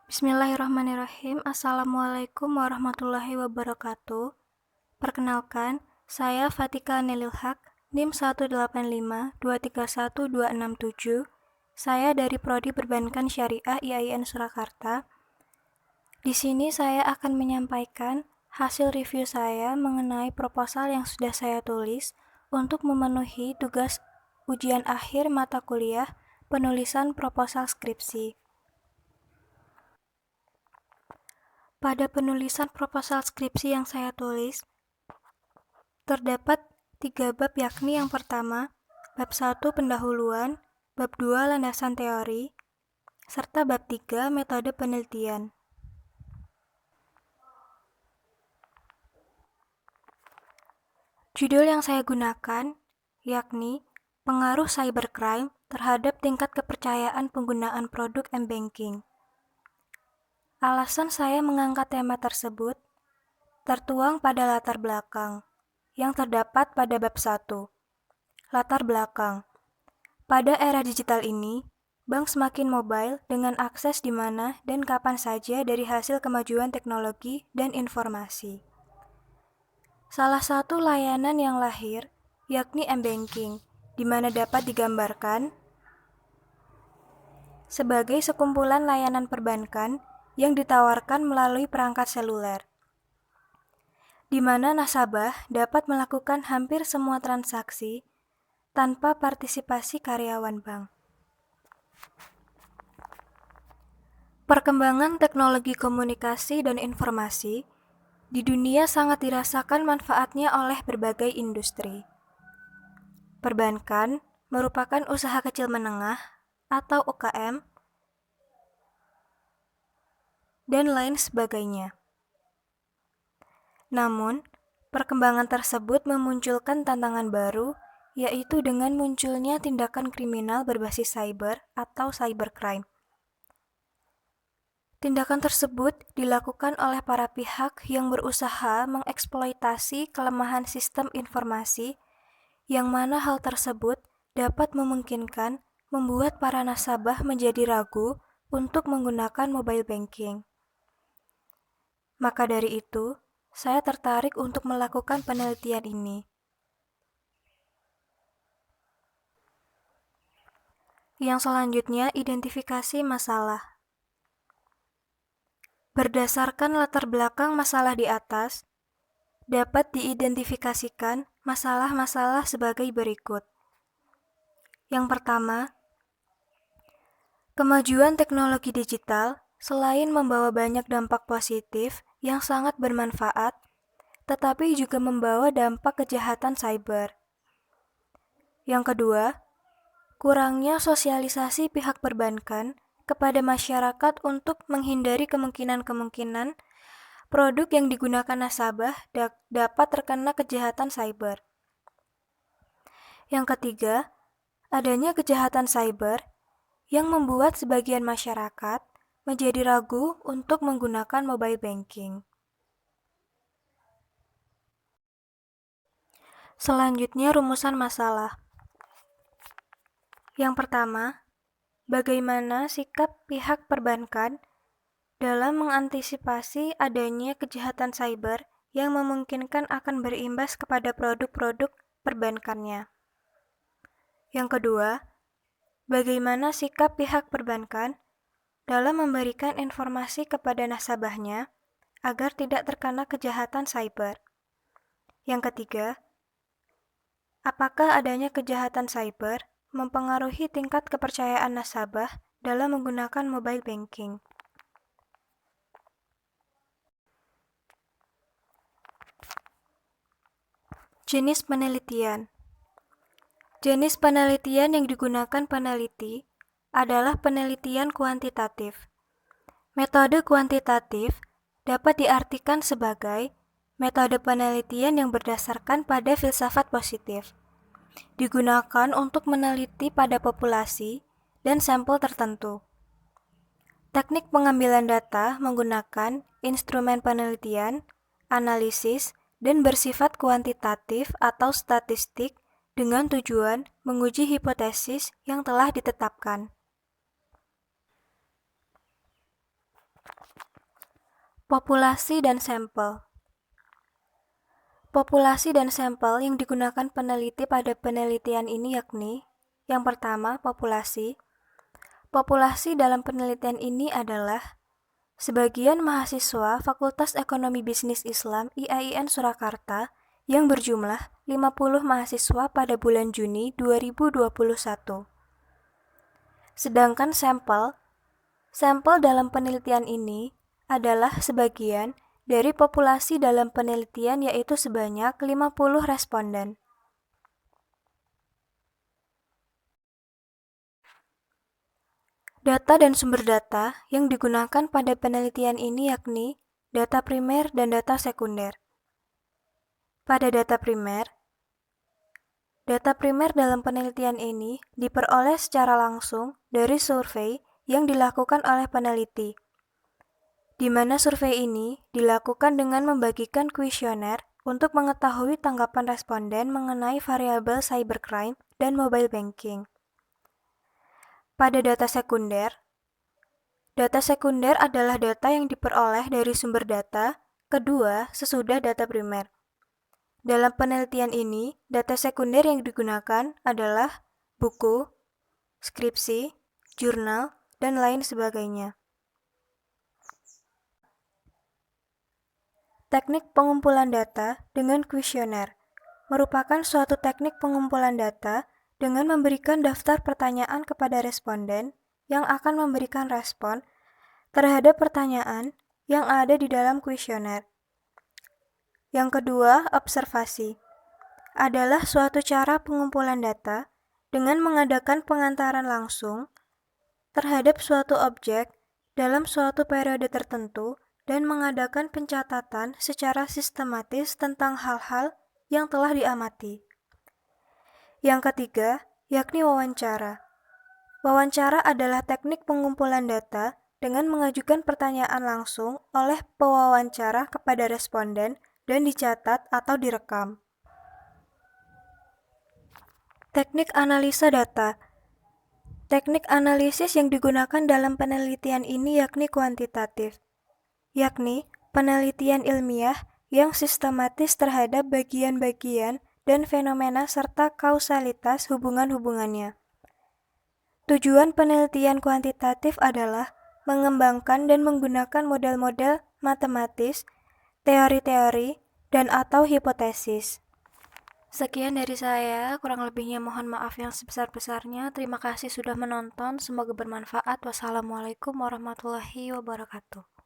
Bismillahirrahmanirrahim. Assalamualaikum warahmatullahi wabarakatuh. Perkenalkan, saya Fatika Nelilhaq, NIM 185231267. Saya dari Prodi Perbankan Syariah IAIN Surakarta. Di sini saya akan menyampaikan hasil review saya mengenai proposal yang sudah saya tulis untuk memenuhi tugas ujian akhir mata kuliah penulisan proposal skripsi. Pada penulisan proposal skripsi yang saya tulis, terdapat 3 bab, yakni yang pertama, bab 1 pendahuluan, bab 2 landasan teori, serta bab 3 metode penelitian. Judul yang saya gunakan yakni pengaruh cybercrime terhadap tingkat kepercayaan penggunaan produk m-banking. Alasan saya mengangkat tema tersebut tertuang pada latar belakang yang terdapat pada bab 1. Latar belakang. Pada era digital ini, bank semakin mobile dengan akses di mana dan kapan saja dari hasil kemajuan teknologi dan informasi. Salah satu layanan yang lahir yakni m-banking, di mana dapat digambarkan sebagai sekumpulan layanan perbankan yang ditawarkan melalui perangkat seluler, di mana nasabah dapat melakukan hampir semua transaksi tanpa partisipasi karyawan bank. Perkembangan teknologi komunikasi dan informasi di dunia sangat dirasakan manfaatnya oleh berbagai industri. Perbankan merupakan usaha kecil menengah atau UKM dan lain sebagainya. Namun, perkembangan tersebut memunculkan tantangan baru, yaitu dengan munculnya tindakan kriminal berbasis cyber atau cybercrime. Tindakan tersebut dilakukan oleh para pihak yang berusaha mengeksploitasi kelemahan sistem informasi, yang mana hal tersebut dapat memungkinkan membuat para nasabah menjadi ragu untuk menggunakan mobile banking. Maka dari itu, saya tertarik untuk melakukan penelitian ini. Yang selanjutnya, identifikasi masalah. Berdasarkan latar belakang masalah di atas, dapat diidentifikasikan masalah-masalah sebagai berikut. Yang pertama, kemajuan teknologi digital selain membawa banyak dampak positif yang sangat bermanfaat, tetapi juga membawa dampak kejahatan cyber. Yang kedua, kurangnya sosialisasi pihak perbankan kepada masyarakat untuk menghindari kemungkinan-kemungkinan produk yang digunakan nasabah dapat terkena kejahatan cyber. Yang ketiga, adanya kejahatan cyber yang membuat sebagian masyarakat menjadi ragu untuk menggunakan mobile banking. Selanjutnya, rumusan masalah. Yang pertama, bagaimana sikap pihak perbankan dalam mengantisipasi adanya kejahatan cyber yang memungkinkan akan berimbas kepada produk-produk perbankannya. Yang kedua, bagaimana sikap pihak perbankan dalam memberikan informasi kepada nasabahnya agar tidak terkena kejahatan cyber. Yang ketiga, apakah adanya kejahatan cyber mempengaruhi tingkat kepercayaan nasabah dalam menggunakan mobile banking. Jenis penelitian. Jenis penelitian yang digunakan peneliti adalah penelitian kuantitatif. Metode kuantitatif dapat diartikan sebagai metode penelitian yang berdasarkan pada filsafat positif. Digunakan untuk meneliti pada populasi dan sampel tertentu. Teknik pengambilan data menggunakan instrumen penelitian, analisis, dan bersifat kuantitatif atau statistik dengan tujuan menguji hipotesis yang telah ditetapkan. Populasi dan sampel. Populasi dan sampel yang digunakan peneliti pada penelitian ini yakni: yang pertama, populasi. Populasi dalam penelitian ini adalah sebagian mahasiswa Fakultas Ekonomi Bisnis Islam IAIN Surakarta yang berjumlah 50 mahasiswa pada bulan Juni 2021. Sedangkan sampel dalam penelitian ini adalah sebagian dari populasi dalam penelitian, yaitu sebanyak 50 responden. Data dan sumber data yang digunakan pada penelitian ini yakni data primer dan data sekunder. Pada data primer dalam penelitian ini diperoleh secara langsung dari survei yang dilakukan oleh peneliti, di mana survei ini dilakukan dengan membagikan kuesioner untuk mengetahui tanggapan responden mengenai variabel cybercrime dan mobile banking. Pada data sekunder adalah data yang diperoleh dari sumber data kedua sesudah data primer. Dalam penelitian ini, data sekunder yang digunakan adalah buku, skripsi, jurnal, dan lain sebagainya. Teknik pengumpulan data dengan kuesioner merupakan suatu teknik pengumpulan data dengan memberikan daftar pertanyaan kepada responden yang akan memberikan respon terhadap pertanyaan yang ada di dalam kuesioner. Yang kedua, observasi adalah suatu cara pengumpulan data dengan mengadakan pengantaran langsung terhadap suatu objek dalam suatu periode tertentu dan mengadakan pencatatan secara sistematis tentang hal-hal yang telah diamati. Yang ketiga, yakni wawancara. Wawancara adalah teknik pengumpulan data dengan mengajukan pertanyaan langsung oleh pewawancara kepada responden dan dicatat atau direkam. Teknik analisa data. Teknik analisis yang digunakan dalam penelitian ini yakni kuantitatif, yakni penelitian ilmiah yang sistematis terhadap bagian-bagian dan fenomena serta kausalitas hubungan-hubungannya. Tujuan penelitian kuantitatif adalah mengembangkan dan menggunakan model-model matematis, teori-teori, dan atau hipotesis. Sekian dari saya, kurang lebihnya mohon maaf yang sebesar-besarnya. Terima kasih sudah menonton, semoga bermanfaat. Wassalamualaikum warahmatullahi wabarakatuh.